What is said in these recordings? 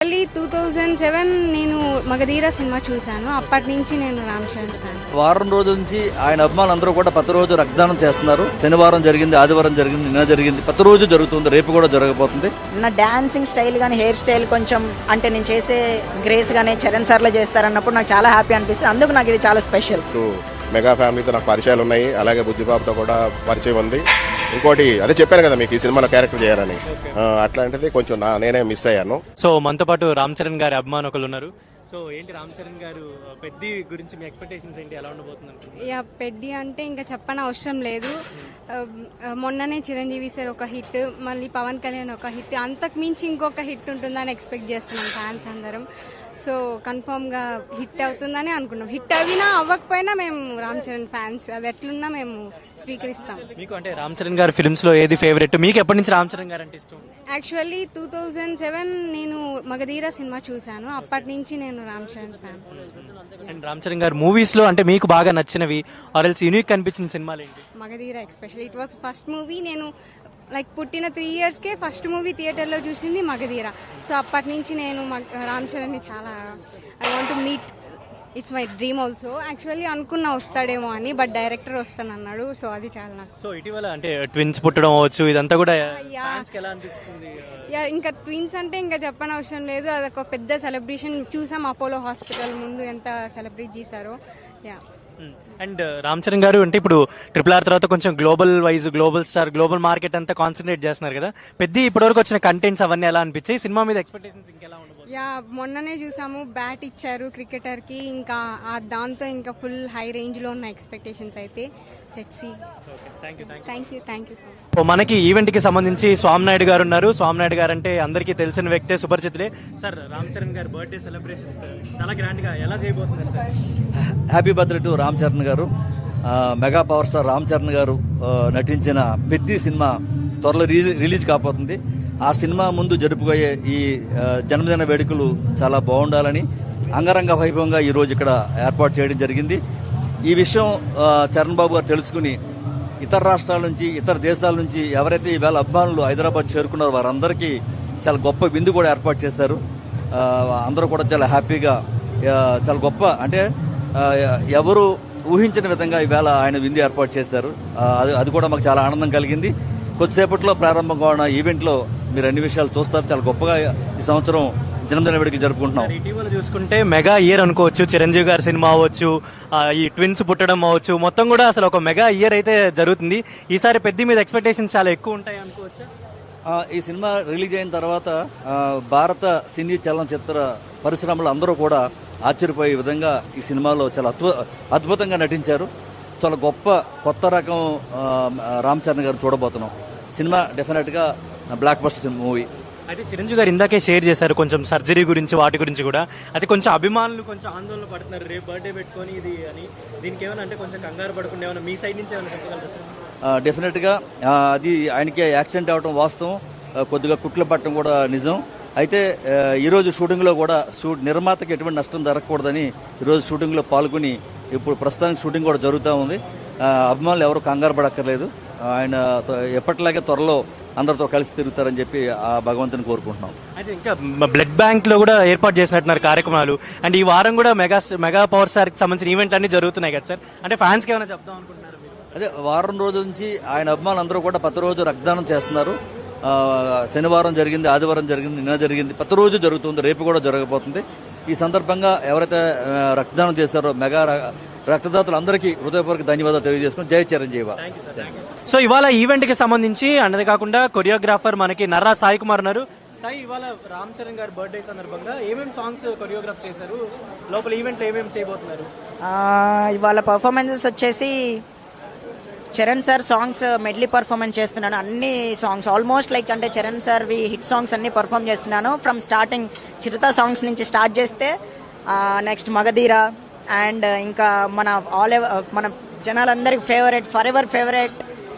2007 నేను మగధీర సినిమా చూశాను. అప్పటి నుంచి నేను రామ్ చరణ్ ఫ్యాన్. వారం రోజుల నుంచి ఆయన అభిమానులందరూ కూడా ప్రతి రోజు రక్తదానం చేస్తున్నారు. శనివారం జరిగింది, ఆదివారం జరిగింది, నిన్న జరిగింది, ప్రతి రోజు జరుగుతుంది, రేపు కూడా జరగబోతుంది. నా డాన్సింగ్ స్టైల్ కానీ హెయిర్ స్టైల్ కొంచెం అంటే నేను చేసే గ్రేస్ కానీ చరణ్ సార్లో చేస్తారన్నప్పుడు నాకు చాలా హ్యాపీ అనిపిస్తుంది. అందుకు నాకు ఇది చాలా స్పెషల్. మెగా ఫ్యామిలీతో నాకు పరిచయాలు ఉన్నాయి, అలాగే బుజ్జిబాబుతో కూడా పరిచయం ఉంది. ఇంకోటి అదే చెప్పాను కదా మీకు ఈ సినిమాలో క్యారెక్టర్ చేయాలని, అట్లాంటిది కొంచెం నేనే మిస్ అయ్యాను. సో మనతో పాటు రామ్ చరణ్ గారి అభిమానులు ఒకరు ఉన్నారు. సో ఏంటి రామ్ చరణ్ గారు పెద్ది గురించి మీ ఎక్స్పెక్టేషన్స్ ఏంటి, ఎలా ఉండబోతున్నారు? యా, పెద్ది అంటే ఇంకా చెప్పని అవసరం లేదు. మొన్ననే చిరంజీవి సార్ ఒక హిట్, మళ్ళీ పవన్ కళ్యాణ్ ఒక హిట్, అంతకు మించి ఇంకొక హిట్ ఉంటుందని ఎక్స్పెక్ట్ చేస్తున్నాం ఫ్యాన్స్ అందరం. సో కన్ఫర్మ్ గా హిట్ అవుతుందని అనుకున్నాం. హిట్ అవినా అవ్వకపోయినా మేము రామ్ చరణ్ ఫ్యాన్స్, అది ఎట్లున్నా మేము స్వీకరిస్తాం. మీకు అంటే రామ్ చరణ్ గారి ఫిల్మ్స్ లో ఏది ఫేవరెట్? మీకు ఎప్పటి నుంచి రామ్ చరణ్ గారు అంటే ఇష్టం? యాక్చువల్లీ 2007 నేను మగధీర సినిమా చూశాను. అప్పటి నుంచి నేను రామ్ చరణ్ ఫ్యాన్. అండ్ రామ్ చరణ్ గారు మూవీస్ లో అంటే మీకు బాగా నచ్చినవి ఆర్ ఎల్స్ యూనిక్ అనిపించిన సినిమాలు ఏంటి? Magadheera especially it was first movie. నేను లైక్ పుట్టిన 3 yearsకే ఫస్ట్ మూవీ థియేటర్లో చూసింది మగధీర. సో అప్పటి నుంచి నేను రామ్ చరణ్ని చాలా I want to meet, it's my dream also. Actually అనుకున్నా వస్తాడేమో అని, బట్ డైరెక్టర్ వస్తానన్నాడు. సో అది చాలా నాకు. సో ఇటీవల అంటే ట్విన్స్ పుట్టడం అవ్వచ్చు, ఇదంతా కూడా fans కి ఎలా అనిపిస్తుంది? యా, ఇంకా ట్విన్స్ అంటే ఇంకా చెప్పని అవసరం లేదు. అదొక పెద్ద సెలబ్రేషన్. చూసాం అపోలో హాస్పిటల్ ముందు ఎంత సెలబ్రేట్ చేశారో. యా. అండ్ రామ్ చరణ్ గారు అంటే ఇప్పుడు RRR తర్వాత కొంచెం global wise, global star, global market అంతా కాన్సన్ట్రేట్ చేస్తున్నారు కదా. పెద్ద ఇప్పటివరకు వచ్చిన కంటెంట్స్ అవన్నీ ఎలా అనిపించాయి? సినిమా మీద ఎక్స్పెక్టేషన్స్ ఇంకెలా ఉండబోతుంది? యా, మొన్ననే చూసాము బ్యాట్ ఇచ్చారు క్రికెటర్ కి, ఇంకా దాంతో ఇంకా ఫుల్ హై రేంజ్ లో ఉన్న ఎక్స్పెక్టేషన్స్ అయితే. Let's see. Thank you so much. So మనకి ఈవెంట్ కి సంబంధించి స్వామినాయుడు గారు ఉన్నారు. స్వామినాయుడు గారు అంటే అందరికీ తెలిసిన వ్యక్తే, సుపరిచితులే. సార్, రామ్ చరణ్ గారు బర్త్డే సెలబ్రేషన్స్ చాలా గ్రాండ్ గా ఎలా చేయబోతున్నారు sir? Happy birthday to Ram Charan garu. Mega power star Ram Charan garu నటించిన పెద్ది సినిమా త్వరలో రిలీజ్ కాబోతుంది. ఆ సినిమా ముందు జరుపుకోయే ఈ జన్మదిన వేడుకలు చాలా బాగుండాలని అంగరంగ వైభవంగా ఈరోజు ఇక్కడ ఏర్పాటు చేయడం జరిగింది. ఈ విషయం చరణ్ బాబు గారు తెలుసుకుని ఇతర రాష్ట్రాల నుంచి, ఇతర దేశాల నుంచి ఎవరైతే ఈవేళ అభిమానులు హైదరాబాద్ చేరుకున్నారో వారందరికీ చాలా గొప్ప విందు కూడా ఏర్పాటు చేశారు. అందరూ కూడా చాలా హ్యాపీగా, చాలా గొప్ప అంటే ఎవరు ఊహించిన విధంగా ఈవేళ ఆయన విందు ఏర్పాటు చేశారు. అది కూడా మాకు చాలా ఆనందం కలిగింది. కొద్దిసేపట్లో ప్రారంభంగా ఉన్న ఈవెంట్లో మీరు అన్ని విషయాలు చూస్తారు. చాలా గొప్పగా ఈ సంవత్సరం జన్మదిన వేడుకలు జరుపుకుంటున్నాం. ఇటీవల చూసుకుంటే మెగా ఇయర్ అనుకోవచ్చు. చిరంజీవి గారి సినిమా అవ్వచ్చు, ఈ ట్విన్స్ పుట్టడం అవ్వచ్చు, మొత్తం కూడా అసలు ఒక మెగా ఇయర్ అయితే జరుగుతుంది. ఈసారి పెద్ద మీద ఎక్స్పెక్టేషన్స్ చాలా ఎక్కువ ఉంటాయి అనుకోవచ్చు. ఈ సినిమా రిలీజ్ అయిన తర్వాత భారత సినీ చలనచిత్ర పరిశ్రమలో అందరూ కూడా ఆశ్చర్యపోయే విధంగా ఈ సినిమాలో చాలా అద్భుతంగా నటించారు. చాలా గొప్ప కొత్త రకం రామ్ చరణ్ గారు చూడబోతున్నాం. సినిమా డెఫినెట్ గా బ్లాక్ బస్టర్ మూవీ. అయితే చిరంజీవి గారు ఇందాకే షేర్ చేశారు కొంచెం సర్జరీ గురించి, వాటి గురించి కూడా. అయితే కొంచెం అభిమానులు కొంచెం ఆందోళన పడుతున్నారు, రేపు బర్త్డే పెట్టుకొని ఇది అని. దీనికి ఏమైనా అంటే కొంచెం కంగారు పడకుండా ఏమైనా మీ సైడ్ నుంచి ఏమైనా చెప్పగలరా సార్? డెఫినెట్ గా అది ఆయనకి యాక్సిడెంట్ అవడం వాస్తవం, కొద్దిగా కుట్లు పట్టడం కూడా నిజం. అయితే ఈరోజు షూటింగ్లో కూడా నిర్మాతకి ఎటువంటి నష్టం జరగకూడదని ఈరోజు షూటింగ్లో పాల్గొని ఇప్పుడు ప్రస్తుతానికి షూటింగ్ కూడా జరుగుతూ ఉంది. అభిమానులు ఎవరు కంగారు పడక్కర్లేదు. ఆయన ఎప్పటిలాగే త్వరలో అందరితో కలిసి తిరుగుతారని చెప్పి ఆ భగవంతుని కోరుకుంటున్నాం. అయితే ఇంకా బ్లడ్ బ్యాంక్ లో కూడా ఏర్పాటు చేసినట్టున్నారు కార్యక్రమాలు. అండ్ ఈ వారం కూడా మెగా పవర్ స్టార్ కి సంబంధించిన ఈవెంట్లు అన్ని జరుగుతున్నాయి కదా సార్. అంటే ఫ్యాన్స్ కి ఏమైనా చెప్దాం అనుకుంటున్నారు? అదే వారం రోజుల నుంచి ఆయన అభిమానులందరూ కూడా ప్రతి రోజు రక్తదానం చేస్తున్నారు. శనివారం జరిగింది, ఆదివారం జరిగింది, నిన్న జరిగింది, ప్రతి రోజు జరుగుతుంది, రేపు కూడా జరగబోతుంది. ఈ సందర్భంగా ఎవరైతే రక్తదానం చేస్తారో మెగా రక్తదాతలందరికీ హృదయపూర్వక ధన్యవాదాలు తెలియజేసుకుని జై చిరంజీవి. సో ఇవాళ ఈవెంట్ కి సంబంధించి అన్నది కాకుండా కొరియోగ్రాఫర్ మనకి నర్రా సాయి కుమార్ ఉన్నారు. సాయి, ఇవాళ రామ్ చరణ్ గారి బర్త్డే సందర్భంగా ఏమేమి సాంగ్స్ కొరియోగ్రాఫ్ చేశారు? లోపల ఈవెంట్ లో ఏమేమి చేయబోతున్నారు? ఇవాళ పర్ఫార్మెన్సెస్ వచ్చేసి Charan sir songs medley performance చేస్తున్నాను. అన్ని సాంగ్స్ ఆల్మోస్ట్ లైక్ అంటే చరణ్ సార్ హిట్ సాంగ్స్ అన్ని పర్ఫార్మ్ చేస్తున్నాను. ఫ్రమ్ స్టార్టింగ్ చిరుత సాంగ్స్ నుంచి స్టార్ట్ చేస్తే నెక్స్ట్ మగధీర అండ్ ఇంకా మన జనాలందరికి favourite, for ever favourite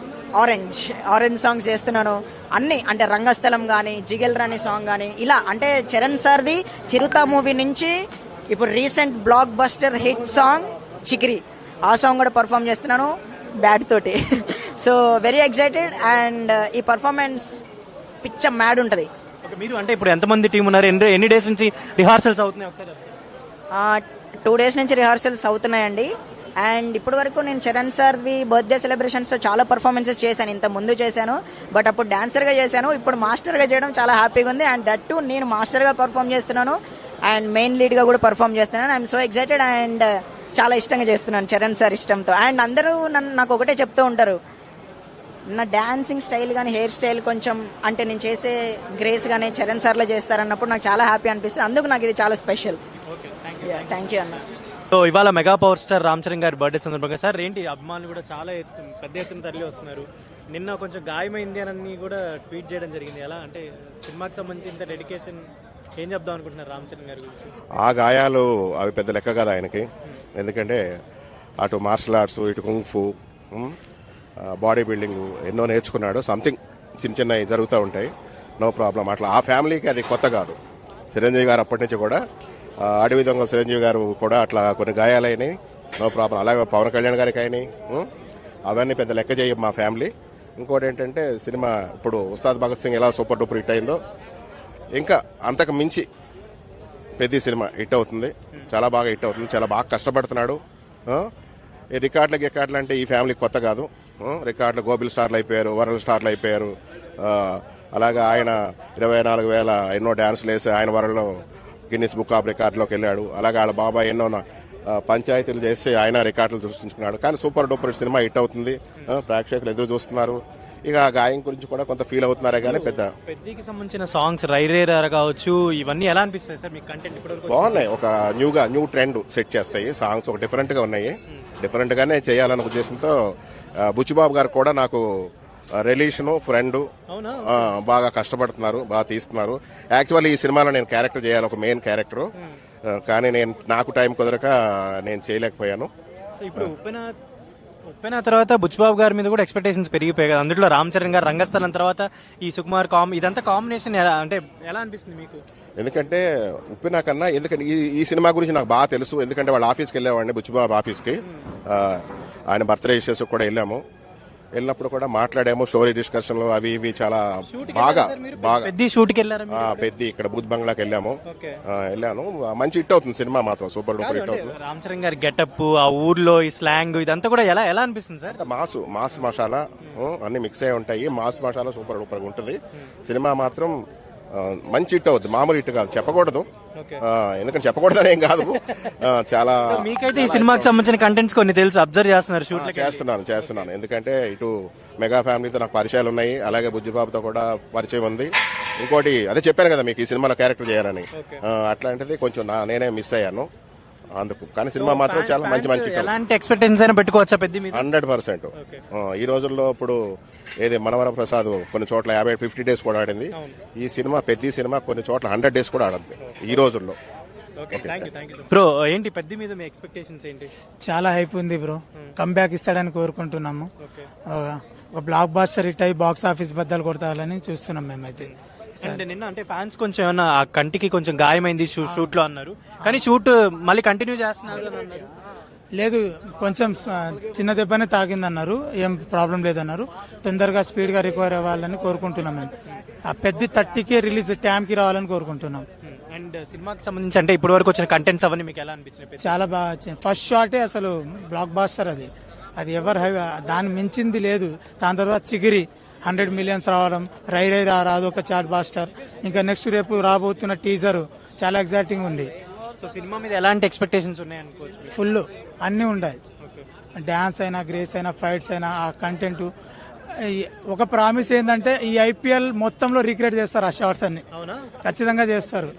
orange songs చేస్తున్నాను. అన్ని అంటే రంగస్థలం కానీ, జిగెల్ రాణి సాంగ్ కానీ, ఇలా అంటే చరణ్ సార్ది చిరుత మూవీ నుంచి ఇప్పుడు recent blockbuster hit song Chikiri, ఆ సాంగ్ కూడా పర్ఫామ్ చేస్తున్నాను బ్యాట్ తోటి. So very excited. అండ్ ఈ పర్ఫార్మెన్స్ పిచ్చ మ్యాడ్ ఉంటుంది. ఓకే, మీరు అంటే ఇప్పుడు ఎంతమంది టీం ఉన్నారు, ఎన్ని డేస్ నుంచి రిహార్సల్స్ అవుతున్నాయి ఒకసారి? 2 days నుంచి రిహార్సల్స్ అవుతున్నాయండి. అండ్ ఇప్పటి వరకు నేను చరణ్ సార్వి బర్త్డే సెలబ్రేషన్స్లో చాలా పర్ఫార్మెన్సెస్ చేశాను, ఇంత ముందు చేశాను. బట్ అప్పుడు డాన్సర్గా చేశాను, ఇప్పుడు మాస్టర్గా చేయడం చాలా హ్యాపీగా ఉంది. అండ్ దట్ టు నేను మాస్టర్గా పర్ఫామ్ చేస్తున్నాను అండ్ మెయిన్ లీడ్గా కూడా పర్ఫామ్ చేస్తున్నాను. ఐఎమ్ సో ఎక్సైటెడ్ అండ్ చాలా ఇష్టంగా చేస్తున్నాను చరణ్ సార్ ఇష్టంతో. అండ్ అందరూ నాకు ఒకటే చెప్తూ ఉంటారు, నా డాన్సింగ్ స్టైల్ కానీ హెయిర్ స్టైల్ కొంచెం అంటే నేను చేసే గ్రేస్ కానీ చరణ్ సార్లో చేస్తారన్నప్పుడు నాకు చాలా హ్యాపీ అనిపిస్తుంది. అందుకు నాకు ఇది చాలా స్పెషల్. థ్యాంక్ యూ అన్న. సో ఇవాళ mega power star Ram Charan గారి బర్త్డే సందర్భంగా సార్ ఏంటి అభిమానులు కూడా చాలా పెద్ద ఎత్తున తరలి వస్తున్నారు. నిన్న కొంచెం గాయమైంది అని కూడా ట్వీట్ చేయడం జరిగింది. ఎలా అంటే సినిమాకి సంబంధించి ఇంత డెడికేషన్, ఏం చెప్దాం అనుకుంటున్నారు రామ్ చరణ్ గారి గురించి? ఆ గాయాలు అవి పెద్ద లెక్క కదా ఆయనకి. ఎందుకంటే అటు మార్షల్ ఆర్ట్స్, ఇటు కుంగ్ఫు, బాడీ బిల్డింగ్ ఎన్నో నేర్చుకున్నాడు. సంథింగ్ చిన్న చిన్నవి జరుగుతూ ఉంటాయి, నో ప్రాబ్లం. అట్లా ఆ ఫ్యామిలీకి అది కొత్త కాదు. చిరంజీవి గారు అప్పటి నుంచి కూడా అడవి దొంగ చిరంజీవి గారు కూడా అట్లా కొన్ని గాయాలైనాయి, నో ప్రాబ్లం. అలాగే పవన్ కళ్యాణ్ గారికి అయినాయి. అవన్నీ పెద్ద లెక్క చేయ మా ఫ్యామిలీ. ఇంకోటి ఏంటంటే సినిమా ఇప్పుడు ఉస్తాద్ భగత్ సింగ్ ఎలా సూపర్ డూపర్ హిట్ అయిందో ఇంకా అంతకు మించి పెద్ద సినిమా హిట్ అవుతుంది. చాలా బాగా హిట్ అవుతుంది, చాలా బాగా కష్టపడుతున్నాడు. ఈ రికార్డులు అంటే ఈ ఫ్యామిలీకి కొత్త కాదు. రికార్డులు గోబిల్ స్టార్లు అయిపోయారు, వరల్డ్ స్టార్లు అయిపోయారు. అలాగా ఆయన 24,000 ఎన్నో డ్యాన్స్లు వేసి ఆయన వరల్డ్లో గిన్నిస్ బుక్ ఆఫ్ రికార్డులోకి వెళ్ళాడు. అలాగే వాళ్ళ బాబాయ్ ఎన్నో పంచాయతీలు చేసి ఆయన రికార్డులు సృష్టించుకున్నాడు. కానీ సూపర్ డూపర్ సినిమా హిట్ అవుతుంది, ప్రేక్షకులు ఎదురు చూస్తున్నారు. ఇక గాయం గురించి కూడా కొంత ఫీల్ అవుతున్నారే కానీ పెద్దకి సంబంధించిన సాంగ్స్ రైరే కావచ్చు, ఇవన్నీ ఎలా అనిపిస్తాయి సార్ మీకు? కంటెంట్ ఇప్పుడు బాగున్నాయి. ఒక న్యూ ట్రెండ్ సెట్ చేస్తాయి. సాంగ్స్ ఒక డిఫరెంట్ గా ఉన్నాయి, డిఫరెంట్ గానే చేయాలన్న ఉద్దేశంతో బుచ్చిబాబు గారు కూడా నాకు రిలేషన్ ఫ్రెండ్, బాగా కష్టపడుతున్నారు, బాగా తీస్తున్నారు. యాక్చువల్లీ ఈ సినిమాలో నేను క్యారెక్టర్ చేయాలి, ఒక మెయిన్ క్యారెక్టర్. కానీ నాకు టైం కుదరక నేను చేయలేకపోయాను. ఇప్పుడు ఉప్పెన తర్వాత బుచ్చిబాబు గారి మీద కూడా ఎక్స్పెక్టేషన్స్ పెరిగిపోయాయి కదా. అందులో రామ్ చరణ్ గారు రంగస్థలం తర్వాత ఈ సుకుమార్ ఇదంతా కాంబినేషన్ ఎలా అనిపిస్తుంది మీకు? ఎందుకంటే ఉప్పెన కన్నా ఎందుకంటే ఈ సినిమా గురించి నాకు బాగా తెలుసు. ఎందుకంటే వాళ్ళ ఆఫీస్కి వెళ్ళేవాడిని, బుచ్చిబాబు ఆఫీస్కి. ఆయన బర్త్డే ఇష్యూస్ కూడా వెళ్ళినప్పుడు కూడా మాట్లాడాము. స్టోరీ డిస్కషన్లు అవి ఇవి చాలా బాగా పెద్ద ఇక్కడ బూత్ బంగ్లాకి వెళ్ళాను. మంచి హిట్ అవుతుంది సినిమా, మాత్రం సూపర్ డూపర్ హిట్ అవుతుంది. రామ్ చరణ్ గారి గెటప్, ఆ ఊర్లో ఈ స్లాంగ్ ఇదంతా కూడా ఎలా అనిపిస్తుంది సార్? మాస్ మసాలా అన్ని మిక్స్ అయి ఉంటాయి. మాస్ మసాలా సూపర్ డూపర్ ఉంటుంది. సినిమా మాత్రం మంచి హిట్ అవుద్ది, మామూలు హిట్ కాదు. చెప్పకూడదు, ఎందుకంటే చెప్పకూడదని ఏం కాదు. చాలా మీకైతే ఈ సినిమాకి సంబంధించిన కంటెంట్స్ కొన్ని తెలుసు, అబ్జర్వ్ చేస్తున్నారు? చేస్తున్నాను. ఎందుకంటే ఇటు మెగా ఫ్యామిలీతో నాకు పరిచయాలు ఉన్నాయి, అలాగే బుజ్జిబాబుతో కూడా పరిచయం ఉంది. ఇంకోటి అదే చెప్పాను కదా మీకు, ఈ సినిమాలో క్యారెక్టర్ చేయాలని. అట్లాంటిది కొంచెం నేనే మిస్ అయ్యాను అందుకు. కానీ సినిమా మాత్రం చాలా మంచి ఎలాంటి ఎక్స్పెక్టేషన్స్ అయినా పెట్టుకోవచ్చా? 100%. ఈ రోజుల్లో ఇప్పుడు ఏది మనవర ప్రసాద్ కొన్ని చోట్ల 50-50 డేస్ కూడా ఆడింది. ఈ సినిమా పెద్ద సినిమా కొన్ని చోట్ల 100 డేస్ కూడా ఆడద్ది ఈ రోజుల్లో. బ్రో ఏంటి పెద్ద మీద మీ ఎక్స్పెక్టేషన్స్ ఏంటి? చాలా హైప్ ఉంది బ్రో, కంబ్యాక్ ఇస్తాడని కోరుకుంటున్నాము. ఒక బ్లాక్ బాస్టర్ హిట్ అయ్యి బాక్స్ ఆఫీస్ బద్దలు కొడతాలని చూస్తున్నాం మేమైతే. నిన్న అంటే ఫ్యాన్స్ కొంచెం ఏమన్నా ఆ కంటికి కొంచెం గాయమైంది షూట్ లో అన్నారు, కానీ షూట్ మళ్ళీ కంటిన్యూ చేస్తున్నారు అని అన్నారు. లేదు, కొంచెం చిన్న దెబ్బనే తాగిందన్నారు, ఏం ప్రాబ్లం లేదన్నారు. తొందరగా స్పీడ్ గా రికవర్ అవ్వాలని కోరుకుంటున్నాం మేము. ఆ పెద్ద 30కే రిలీజ్ టైం కి రావాలని కోరుకుంటున్నాం. అండ్ సినిమాకి సంబంధించి అంటే ఇప్పటి వరకు వచ్చిన కంటెంట్స్ అవన్నీ మీకు ఎలా అనిపించినాయి? చాలా బాగా వచ్చింది. ఫస్ట్ షాటే అసలు బ్లాక్ బాస్టర్, అది ఎవరు దాన్ని మించింది లేదు. దాని తర్వాత చిగిరి 100 millions రావడం, రై అదొక చాట్ బాస్టర్. ఇంకా నెక్స్ట్ రేపు రాబోతున్న టీజర్ చాలా ఎగ్జైటింగ్ ఉంది. సో సినిమా మీద ఎలాంటి ఎక్స్పెక్టేషన్స్ ఉన్నాయి అనుకోవచ్చు? ఫుల్ అన్నీ ఉన్నాయి. డాన్స్ అయినా, గ్రేస్ అయినా, ఫైట్స్ అయినా, ఆ కంటెంట్. ఒక ప్రామిస్ ఏంటంటే ఈ IPL మొత్తంలో రీక్రియేట్ చేస్తారు ఆ షార్ట్స్ అన్ని, ఖచ్చితంగా చేస్తారు.